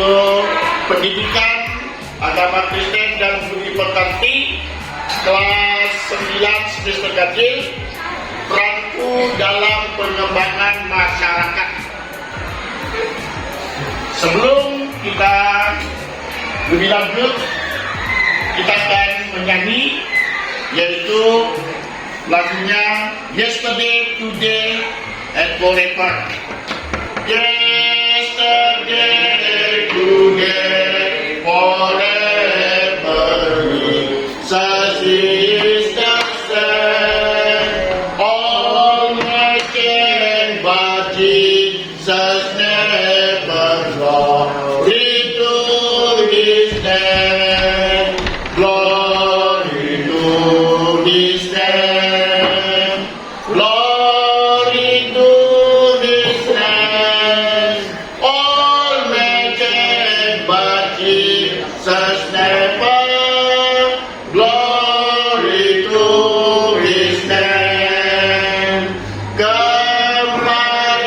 yaitu pendidikan agama Kristen dan budi pekerti kelas 9 semester ganjil, peranku dalam pengembangan masyarakat. Sebelum kita lebih lanjut, kita akan menyanyi yaitu lagunya Yesterday, Today, and Forever. Yesterday, today, forever, such is the same. All may change, but Jesus never glory to His name. Glory to His name. Glory to His name. All may change, but Jesus never. Glory to His name. Kemarin,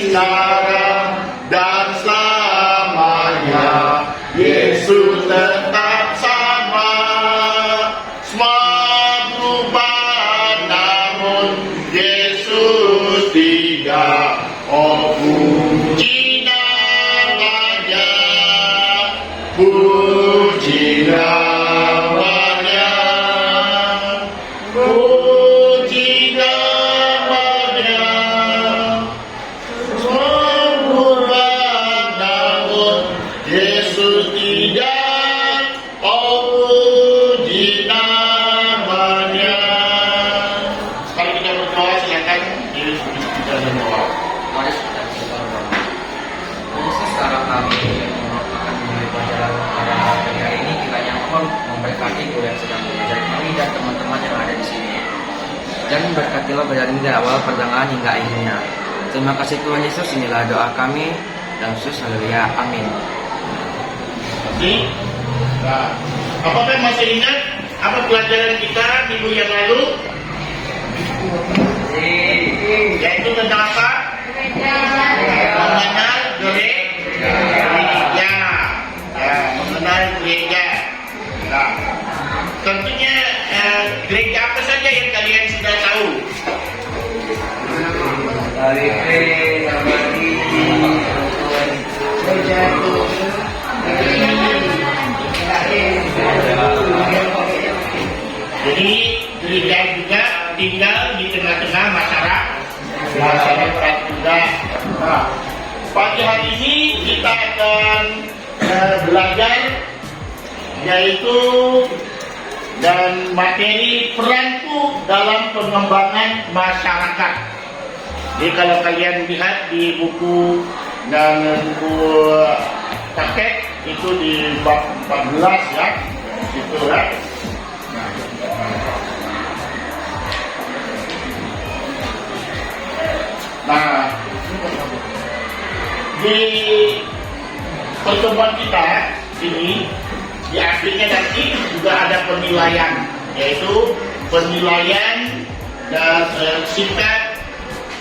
sekarang, dan selamanya, Yesus tetap sama. Semua berubah, namun Yesus tidak. Oh, puji namanya, puji namanya, puji namanya. Semua berubah, namun Yesus tidak. Oh, puji namanya. Sekarang kita berdoa, silakan Yesus kita berdoa. Mari kita berdoa. Yesus, sekarang kami akan mulai pelajaran pada hari ini. Kiranya Engkau memberkati guru yang sedang mengajar kami dan teman-teman yang ada di sini. Dan berkatilah pelajaran ini dari awal, pertengahan hingga akhirnya. Terima kasih Tuhan Yesus, inilah doa kami. Dan Yesus, haleluya, amin. Nah, apakah masih ingat apa pelajaran kita minggu yang lalu? Yaitu tentang apa? Mengenal gereja. Mengenal gereja. Nah, tentunya gereja apa saja yang kalian sudah tahu? Jadi gereja juga tinggal di tengah-tengah masyarakat juga. Nah, pagi hari ini kita akan belajar yaitu dan materi peranku dalam pengembangan masyarakat. Jadi kalau kalian lihat di buku dan buku paket itu di bab 14 ya, itu ya. Nah, di pertemuan kita ini di akhirnya nanti juga ada penilaian, yaitu penilaian dan sikap,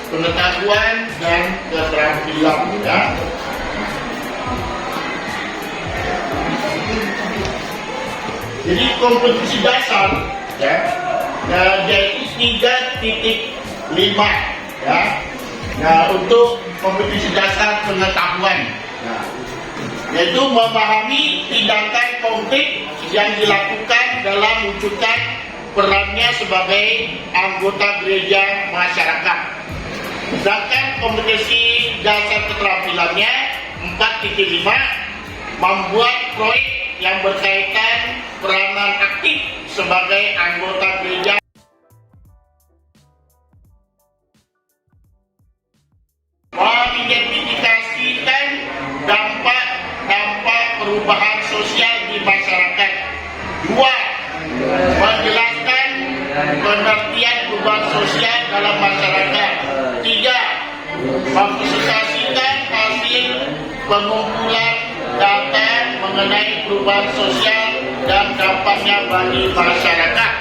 pengetahuan dan keterampilan ya. Jadi kompetisi dasar ya, yaitu 3.5 ya. Nah, untuk kompetisi dasar pengetahuan, yaitu memahami tindakan konkret yang dilakukan dalam wujudkan perannya sebagai anggota gereja masyarakat. Sedangkan kompetisi dasar keterampilannya 4.5 membuat proyek yang berkaitan peranan aktif sebagai anggota gereja. Mengidentifikasikan dampak perubahan sosial di masyarakat. 2. Menjelaskan pengertian perubahan sosial dalam masyarakat. 3. Mempresentasikan hasil pengumpulan data mengenai perubahan sosial dan dampaknya bagi masyarakat.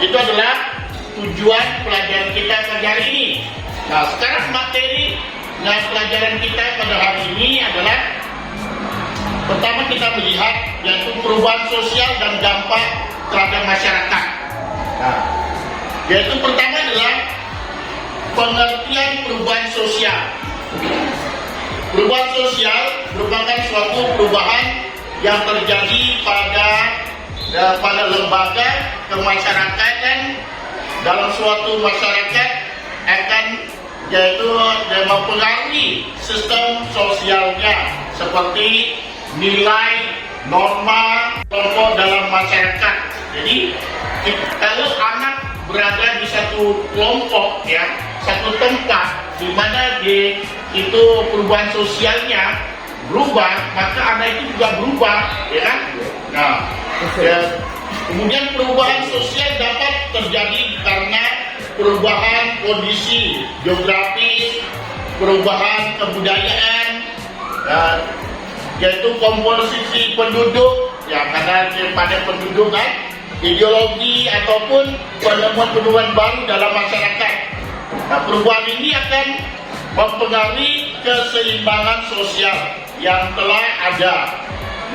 Itu adalah tujuan pelajaran kita pada hari ini. Nah, sekarang materi pelajaran kita pada hari ini adalah pertama kita melihat yaitu perubahan sosial dan dampak terhadap masyarakat. Nah, yaitu pertama adalah pengertian perubahan sosial. Perubahan sosial merupakan suatu perubahan yang terjadi pada lembaga kemasyarakatan dalam suatu masyarakat akan yaitu mempengaruhi sistem sosialnya seperti nilai, norma, kelompok dalam masyarakat. Jadi kalau anak berada di satu kelompok ya, satu tempat di mana itu perubahan sosialnya berubah, maka anak itu juga berubah, ya kan? Nah, kemudian perubahan sosial dapat terjadi karena perubahan kondisi geografis, perubahan kebudayaan, yaitu komposisi penduduk, ya karena pada penduduk kan, ideologi ataupun penemuan-penemuan baru dalam masyarakat. Nah, perubahan ini akan mempengaruhi keseimbangan sosial yang telah ada.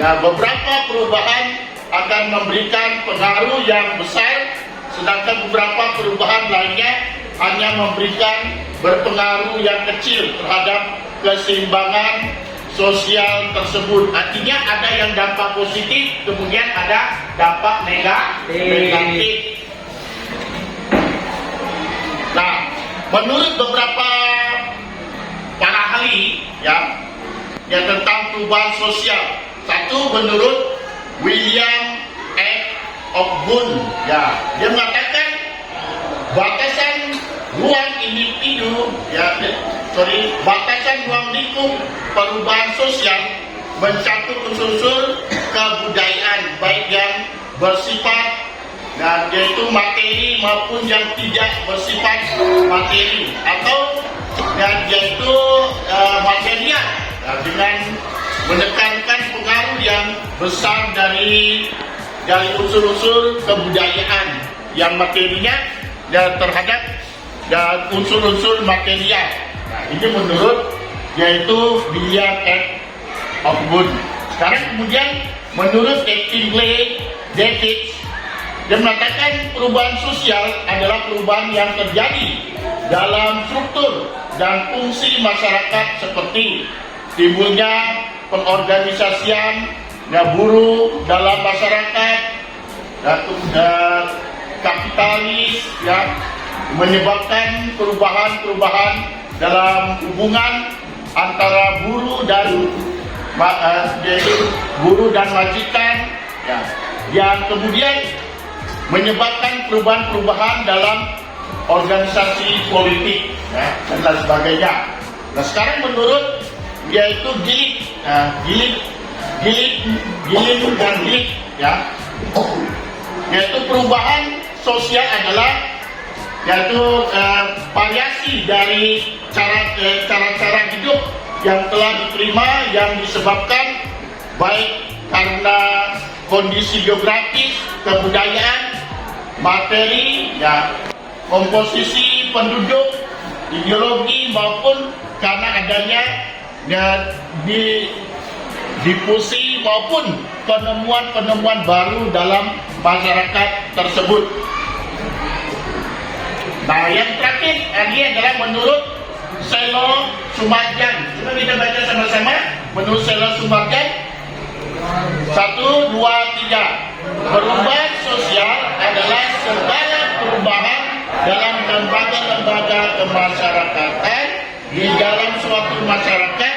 Nah, beberapa perubahan akan memberikan pengaruh yang besar, sedangkan beberapa perubahan lainnya hanya memberikan berpengaruh yang kecil terhadap keseimbangan sosial tersebut. Artinya ada yang dampak positif, kemudian ada dampak negatif. Nah, menurut beberapa para ahli yang tentang perubahan sosial, satu menurut William F. Ogden, dia mengatakan batasan ruang individu, batasan ruang lingkup perubahan sosial mencakup unsur-unsur kebudayaan baik yang bersifat yaitu materi maupun yang tidak bersifat materi atau yaitu material, dengan menekankan pengaruh yang besar dari unsur-unsur kebudayaan yang materinya terhadap unsur-unsur material. Nah, ini menurut yaitu William F. Ogden. Sekarang kemudian menurut Tingley Davids, dia mengatakan perubahan sosial adalah perubahan yang terjadi dalam struktur dan fungsi masyarakat seperti timbulnya pengorganisasian buruh dalam masyarakat, kapitalis menyebabkan perubahan-perubahan dalam hubungan antara buruh dan majikan, yang kemudian menyebabkan perubahan-perubahan dalam organisasi politik dan lain sebagainya. Nah, sekarang menurut yaitu Giling dan Giling, yaitu perubahan sosial adalah yaitu variasi dari cara-cara hidup yang telah diterima yang disebabkan baik karena kondisi geografis, kebudayaan, materi, komposisi penduduk, ideologi maupun karena adanya difusi maupun penemuan-penemuan baru dalam masyarakat tersebut. Nah, yang terakhir ini adalah menurut Selo Sumarjan. Coba kita baca sama-sama. Menurut Selo Sumarjan, 1, 2, 3. Perubahan sosial adalah segala perubahan dalam lembaga-lembaga kemasyarakatan di dalam suatu masyarakat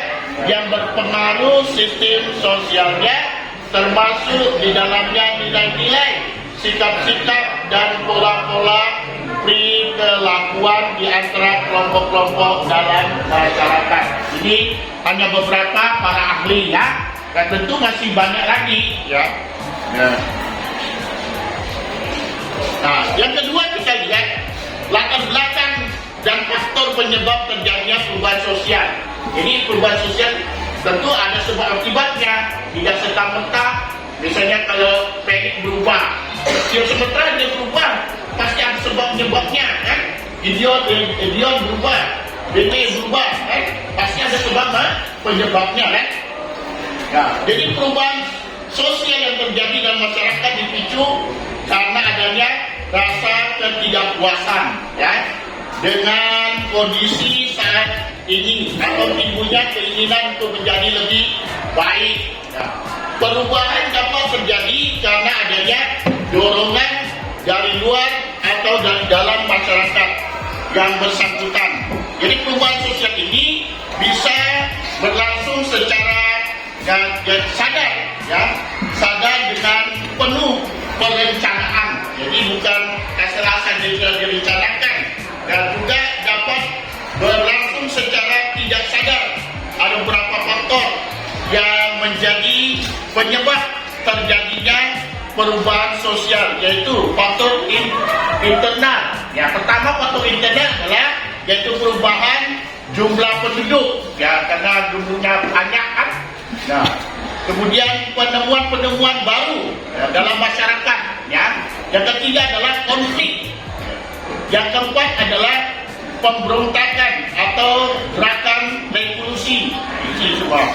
yang berpengaruh sistem sosialnya, termasuk di dalamnya nilai-nilai, sikap-sikap dan pola-pola perilakuan di antara kelompok-kelompok dalam masyarakat. Ini hanya beberapa para ahli dan tentu masih banyak lagi Nah, yang kedua kita lihat latar belakang dan faktor penyebab terjadinya perubahan sosial. Jadi perubahan sosial tentu ada sebab akibatnya, tidak serta-merta. Misalnya kalau Panik berubah, yang sementara dia berubah, pasti ada sebab penyebabnya kan. Idiot berubah, Bene berubah kan, pasti ada sebab penyebabnya kan. Nah, jadi perubahan sosial yang terjadi dalam masyarakat dipicu karena adanya rasa ketidakpuasan, ya, dengan kondisi saat ini atau timbulnya keinginan untuk menjadi lebih baik. Nah, perubahan dapat terjadi karena adanya dorongan dari luar atau dari dalam masyarakat yang bersangkutan. Jadi perubahan sosial ini bisa berlangsung secara sadar, ya, sadar dengan penuh perencanaan. Jadi bukan asal-asal direncanakan, dan juga dapat berlangsung secara tidak sadar. Ada beberapa faktor yang menjadi penyebab terjadinya perubahan sosial, yaitu faktor internal. Yang pertama faktor internal adalah yaitu perubahan jumlah penduduk, ya, karena jumlahnya banyak kan. Nah, kemudian penemuan-penemuan baru, ya, dalam masyarakat, ya. Yang ketiga adalah konflik. Yang keempat adalah pemberontakan atau gerakan revolusi. Ini semua.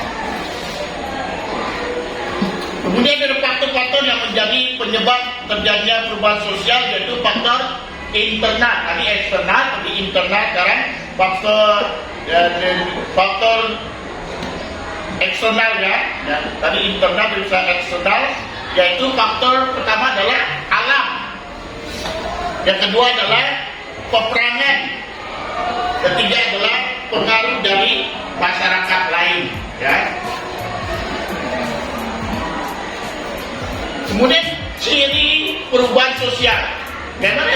Kemudian ada faktor-faktor yang menjadi penyebab terjadinya perubahan sosial, yaitu faktor internal. Tadi eksternal, tadi internal. Sekarang faktor eksternal, ya. Tadi internal bisa eksternal, yaitu faktor pertama adalah alam. Yang kedua adalah peperangan. Ketiga adalah pengaruh dari masyarakat lain, ya. Kemudian ciri perubahan sosial. Memang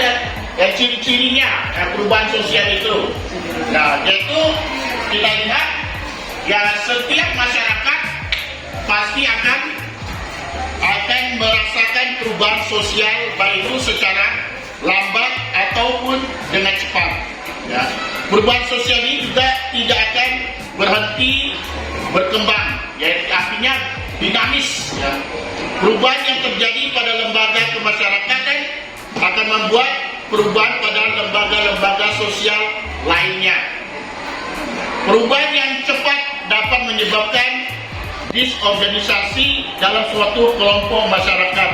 ya ciri-cirinya perubahan sosial itu. Nah, yaitu kita lihat, ya, setiap masyarakat pasti akan merasakan perubahan sosial, baik itu secara lambat ataupun dengan cepat. Ya. Perubahan sosial ini juga tidak akan berhenti berkembang, yaitu artinya dinamis. Ya. Perubahan yang terjadi pada lembaga kemasyarakatan akan membuat perubahan pada lembaga-lembaga sosial lainnya. Perubahan yang cepat dapat menyebabkan disorganisasi dalam suatu kelompok masyarakat.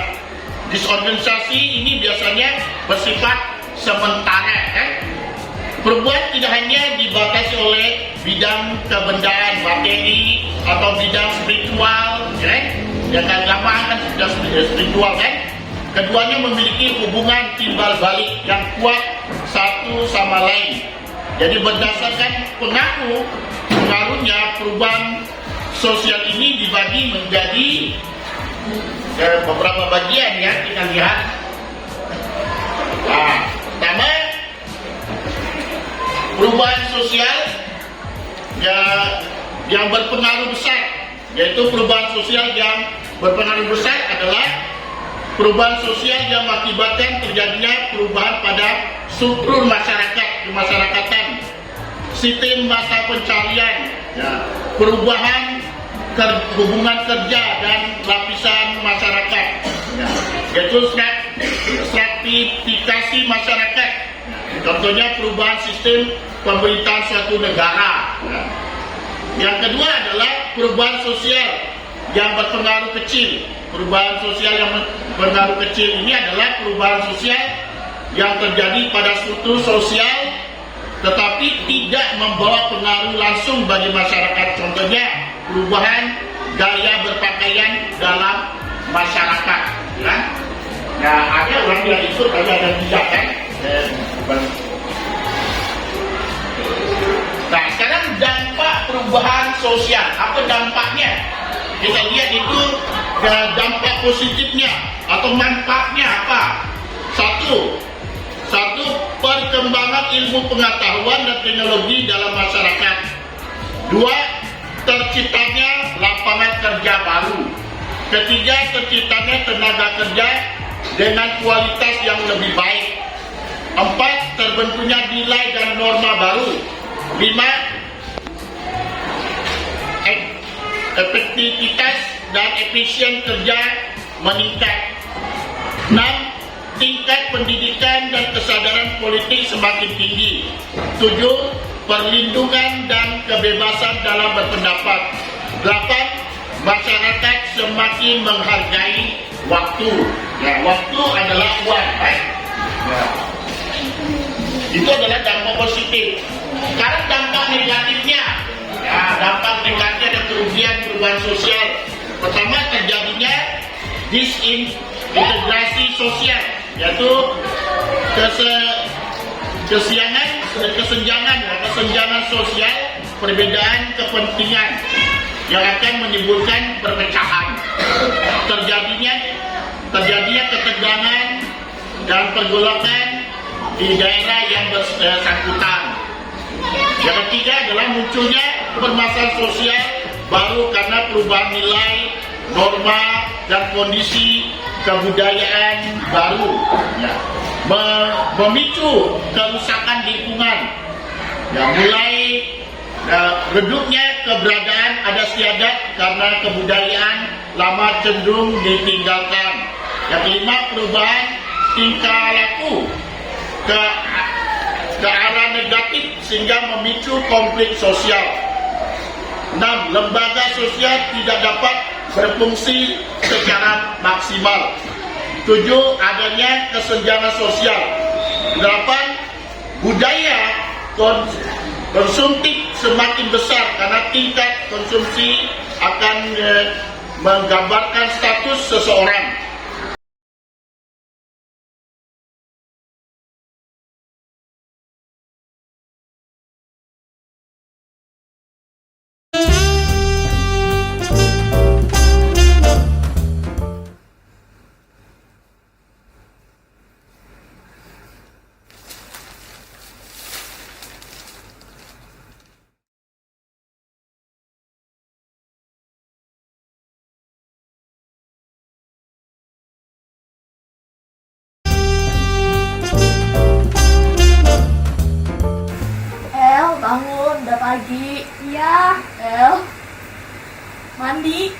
Disorganisasi ini biasanya bersifat sementara, kan? Perubahan tidak hanya dibatasi oleh bidang kebendaan materi atau bidang spiritual, kan? Yang agama kan sudah spiritual, kan? Keduanya memiliki hubungan timbal balik yang kuat satu sama lain. Jadi berdasarkan pengaruhnya perubahan sosial ini dibagi menjadi beberapa bagian, ya, kita lihat. Nah, pertama, perubahan sosial yang berpengaruh besar, yaitu perubahan sosial yang berpengaruh besar adalah perubahan sosial yang mengakibatkan terjadinya perubahan pada struktur masyarakat, kemasyarakatan, sistem masa pencarian, ya, perubahan hubungan kerja dan lapisan masyarakat, ya, yaitu stratifikasi masyarakat. Contohnya perubahan sistem pemerintahan suatu negara. Ya. Yang kedua adalah perubahan sosial yang berpengaruh kecil. Perubahan sosial yang berpengaruh kecil ini adalah perubahan sosial yang terjadi pada struktur sosial tetapi tidak membawa pengaruh langsung bagi masyarakat. Contohnya perubahan gaya berpakaian dalam masyarakat, ya. Nah, ada orang yang ikut, ada tidak, kan? Nah, sekarang dampak perubahan sosial, apa dampaknya? Kita lihat itu dampak positifnya atau manfaatnya apa? Satu, perkembangan ilmu pengetahuan dan teknologi dalam masyarakat. Dua, terciptanya lapangan kerja baru. Ketiga, terciptanya tenaga kerja dengan kualitas yang lebih baik. Empat, terbentuknya nilai dan norma baru. Lima, efektivitas dan efisien kerja meningkat. 6. Tingkat pendidikan dan kesadaran politik semakin tinggi. 7. Perlindungan dan kebebasan dalam berpendapat. 8. masyarakat semakin menghargai waktu. Ya, waktu adalah uang, right? Ya. Itu adalah dampak positif. Sekarang dampak negatifnya, ya, dampak negatifnya ada kerugian perubahan sosial. Pertama, terjadinya disintegrasi sosial, yaitu kesenjangan sosial, perbedaan kepentingan yang akan menimbulkan perpecahan. Terjadinya ketegangan dan pergolakan di daerah yang bersangkutan. Yang ketiga adalah munculnya permasalahan sosial baru karena perubahan nilai, norma, dan kondisi kebudayaan baru, ya, memicu kerusakan lingkungan, ya, mulai redupnya keberadaan adat istiadat karena kebudayaan lama cenderung ditinggalkan. Yang kelima, perubahan tingkah laku ke arah negatif sehingga memicu konflik sosial. 6. Lembaga sosial tidak dapat berfungsi secara maksimal. 7. Adanya kesenjangan sosial. 8. Budaya konsumtif semakin besar karena tingkat konsumsi akan menggambarkan status seseorang. Bangun, udah pagi. Iya. Mandi.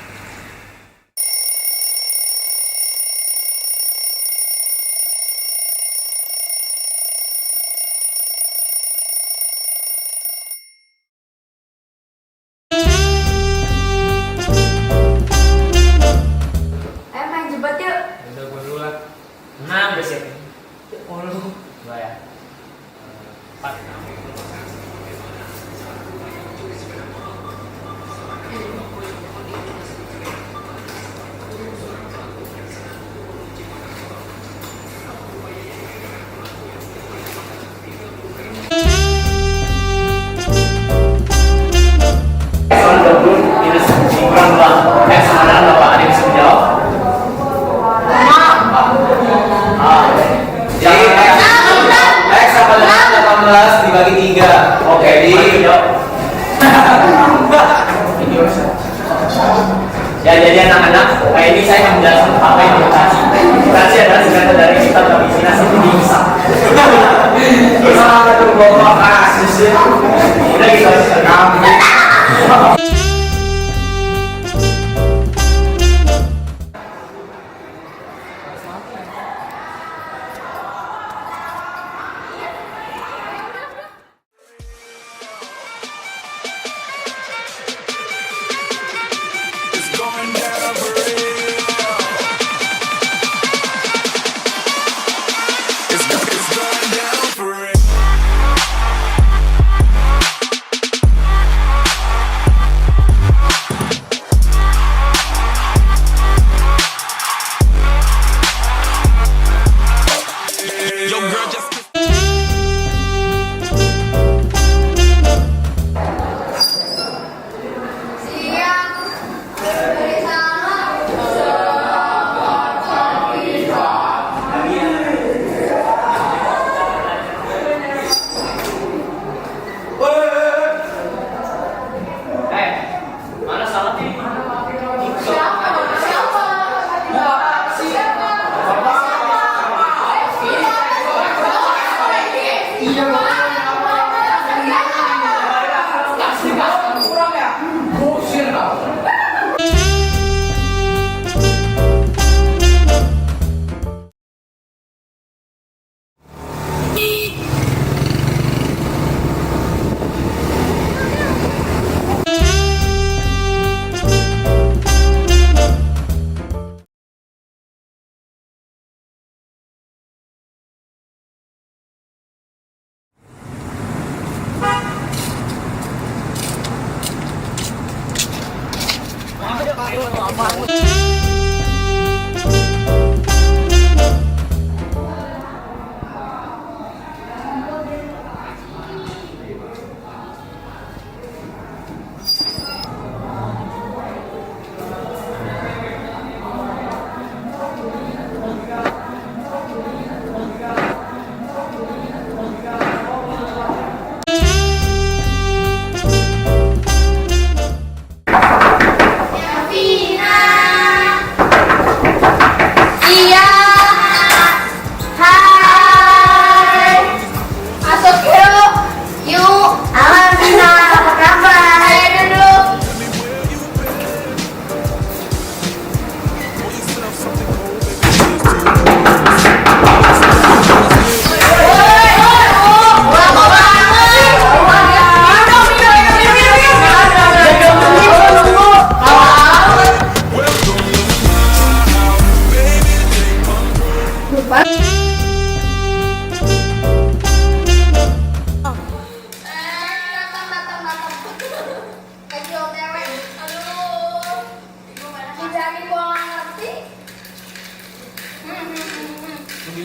Main jebat yuk. Udah gue dulu lah. 6 udah siap. Oh lu. 2 ya. 4. Dibagi 3. Oke, ya, jadi anak-anak, kayak ini saya menjelaskan apa yang edukasi. Edukasi adalah singkatan dari kita imajinasi itu bisa. Gimana tuh bawa kasus ya? Udah gitu aja.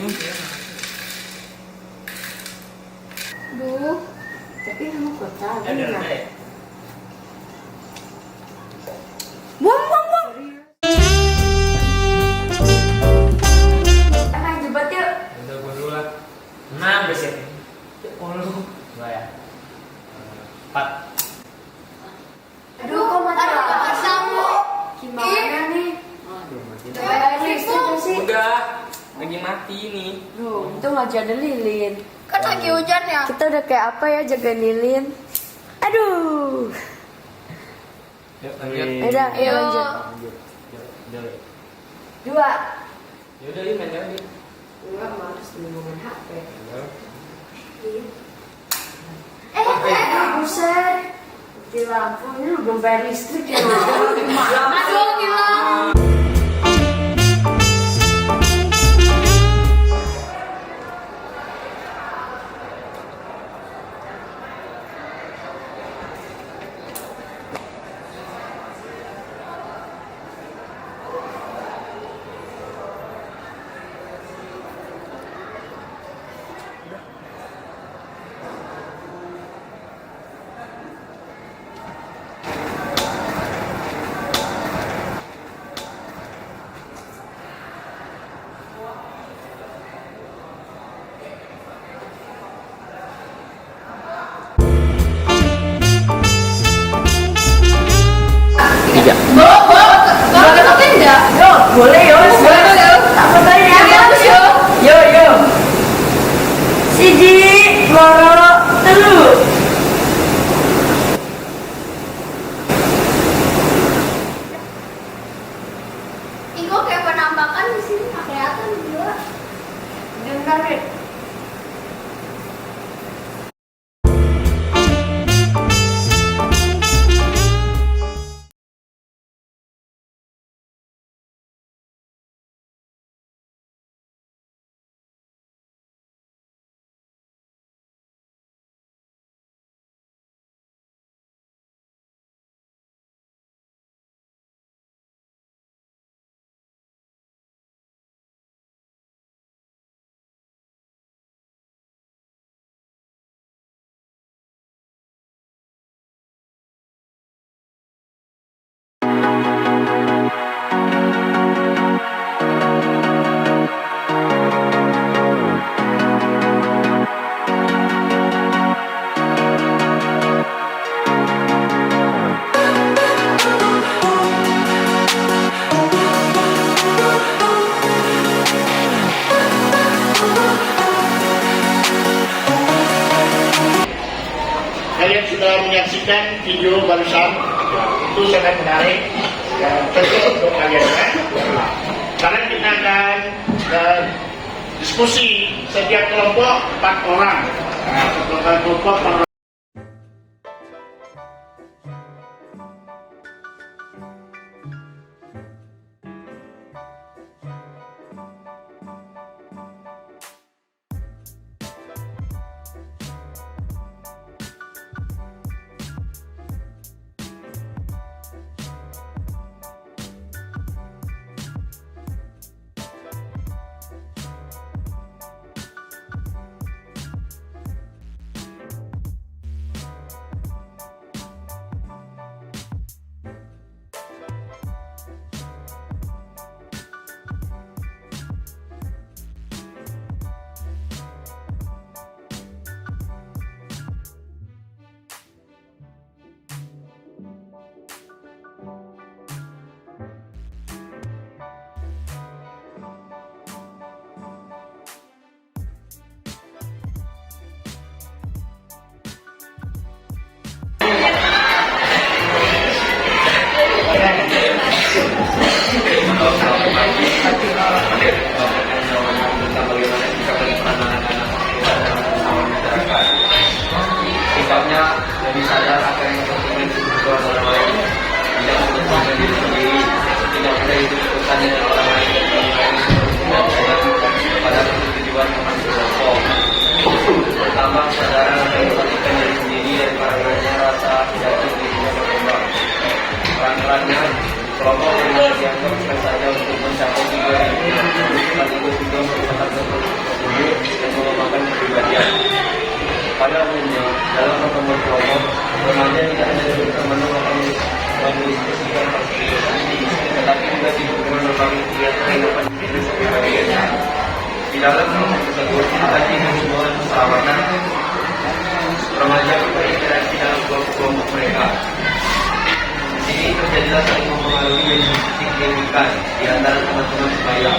bingung sih ya. Duh, tapi kamu kota gimana? Buang. Main jebat yuk. Udah gue dulu lah. 6 udah siap. 10. 2 ya. 4. Aduh, kok mati kamu? Gimana nih? Aduh, mati. Udah, Lagi mati nih. Duh, itu aja ada lilin. Kan lagi hujan ya? Kita udah kayak apa ya jaga lilin? Aduh. Yuk, lanjut. Udah, ayo lanjut. Yuk. 2. Yaudah, yuk main lagi. Enggak, males ngomongin HP. Buset. Mati lampu, ini lu belum bayar listrik ya. Aduh, gila. Boleh tapi enggak? Yo, boleh yo. Tak bertanya. Yo. Siji, loro, telu. Ini kok kayak penampakan di sini nggak kelihatan juga. Dengar deh. Kalian sudah menyaksikan video barusan, itu sangat menarik dan cocok untuk kalian kan? Sekarang kita akan diskusi setiap kelompok 4 orang. Kelompok 4 orang. Sifatnya lebih sadar akan yang terjadi di sebuah orang lain, tidak menyebabkan diri sendiri, tidak ada itu keputusannya orang lain dan pada tujuan kelompok. Pertama, kesadaran akan memperhatikan diri sendiri dan karenanya rasa tidak dirinya berkembang. Peran-perannya kelompok yang dianggap saja untuk mencapai tujuan sekaligus juga merupakan bentuk tersebut dan merupakan kepribadian. Pada umumnya, dalam pertemuan kelompok, remaja tidak hanya berteman mendiskusikan perspektif ini, tetapi juga sibuk dengan berbagai kegiatan yang dapat menjadi kepribadiannya. Di dalam kelompok tersebut, tadi hubungan persahabatan, remaja berinteraksi dalam kelompok mereka. Di sini terjadilah saling mempengaruhi dan signifikan di antara teman-teman sebaya.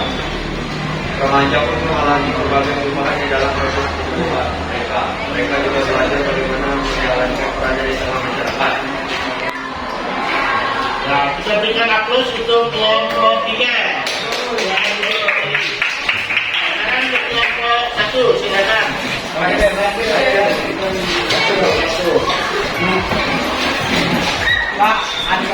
Remaja pun mengalami berbagai perubahan di dalam proses pertumbuhan mereka. Mereka juga belajar bagaimana menjalankan perannya di tengah masyarakat. Nah, kita berikan aplaus untuk kelompok 3. Sekarang untuk kelompok 1, silakan. Pak, ada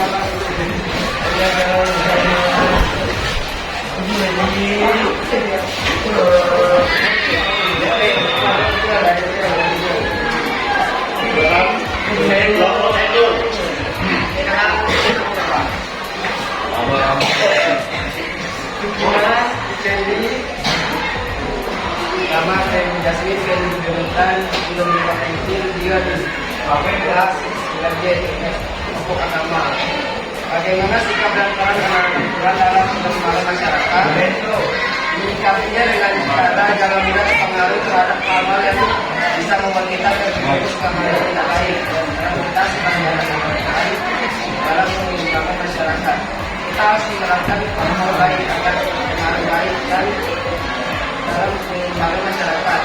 Kelompok 1. Nama saya Jasmin dan Jonathan belum dipakai dia di kelas 9J pokok agama. Bagaimana sikap dan peran anak-anak Quran dalam perkembangan masyarakat? Menyikapinya dengan cara jangan mudah terpengaruh terhadap hal-hal yang bisa membuat kita terjerumus ke hal yang tidak baik dan kita sebagai anak-anak baik dalam mengembangkan masyarakat. Kita harus menerapkan hal-hal baik agar pengaruh baik dan dalam mengembangkan masyarakat.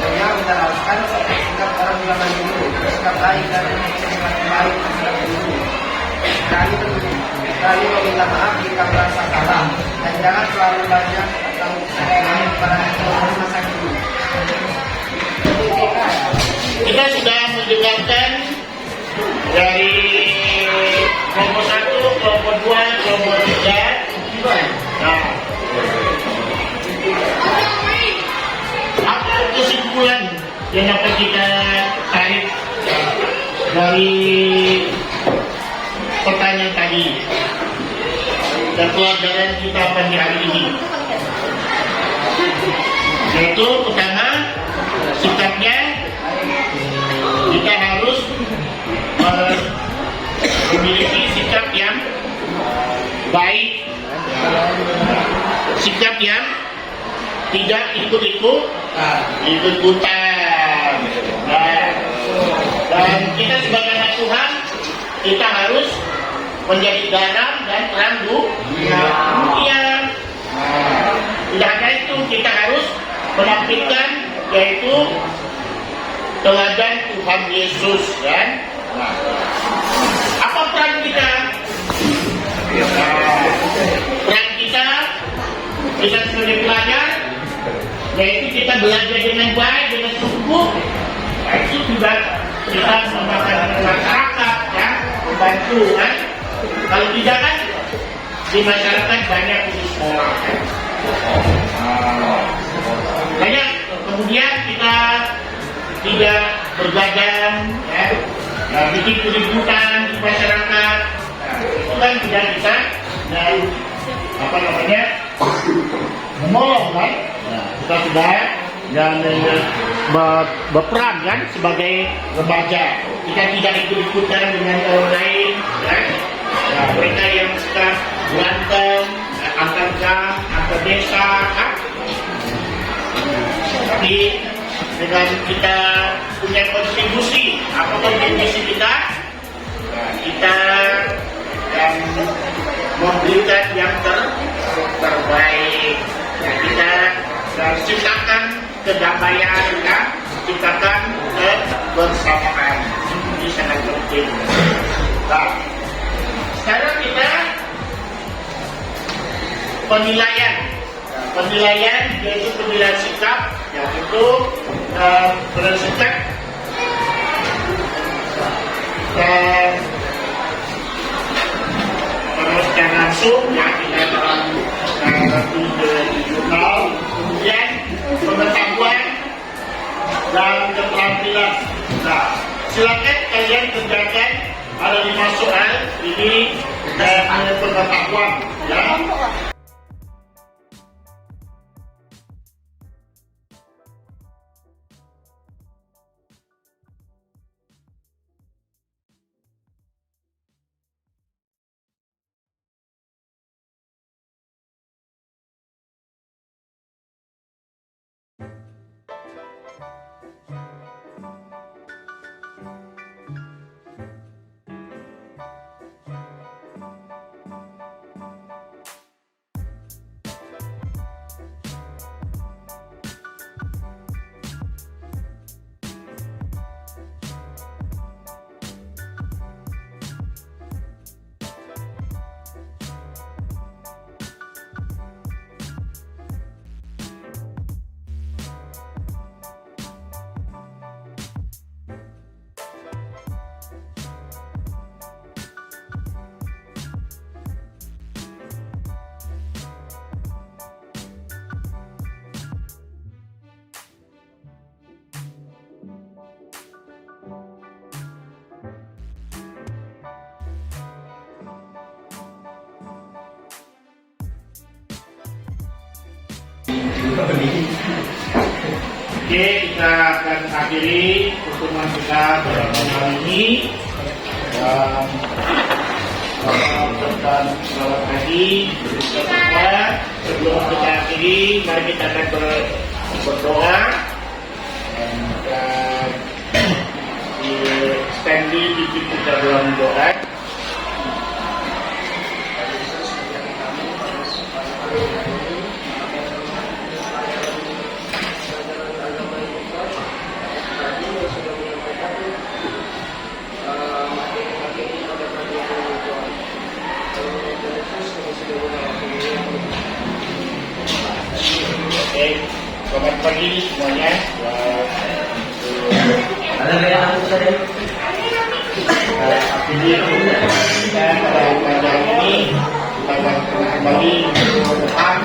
Yang menerapkan sikap orang zaman dulu, sikap baik dan sikap baik terhadap dulu. Kali meminta maaf jika merasa salah dan jangan selalu banyak atau kepada masa kini. Kita sudah mendengarkan dari kelompok 1, kelompok 2, kelompok 3. Nah, apa kesimpulan yang dapat kita tarik dari pertanyaan tadi dan pelajaran kita pada hari ini? Yaitu pertama, sikapnya kita harus memiliki sikap yang baik, sikap yang tidak ikut-ikutan. Dan kita sebagai anak Tuhan, kita harus menjadi garam dan terang dunia. Tidak hanya itu, kita harus menampilkan yaitu teladan Tuhan Yesus, kan? Apa peran kita? Peran kita sebagai pelajar, yaitu kita belajar dengan baik, dengan sungguh. Itu juga kita membangun masyarakat, ya, membantu, kan? Kalau tidak kan di masyarakat banyak putus sekolah, kan? Banyak. Kemudian kita tidak berdagang, ya, bikin keributan di masyarakat, itu kan tidak bisa dan menolong, kan? Kita sudah yang berperan, kan, sebagai remaja. Kita tidak ikut-ikutan dengan orang lain, kan? Mereka yang suka berantem antar gang, antar desa, kan? Tapi dengan kita punya kontribusi, apa kontribusi kita? Kita yang memberikan yang terbaik. Kita ciptakan kedamaian, ya, ciptakan kebersamaan. Ini sangat penting. Nah, sekarang kita penilaian yaitu penilaian sikap, yaitu bersikap secara langsung, ya, kita dalam di jurnal, kemudian pengetahuan dan keterampilan. Nah, silakan kalian kerjakan, ada 5 soal ini pengetahuan, ya. Oke, kita akan akhiri pertemuan kita pada malam hari ini. Dan selamat pagi. Sebelum kita akhiri, mari kita akan berdoa. Dan di Stanley bikin kita dalam doa. Oke, selamat pagi semuanya. Ini kita pada pagi ini kita akan kembali berdoa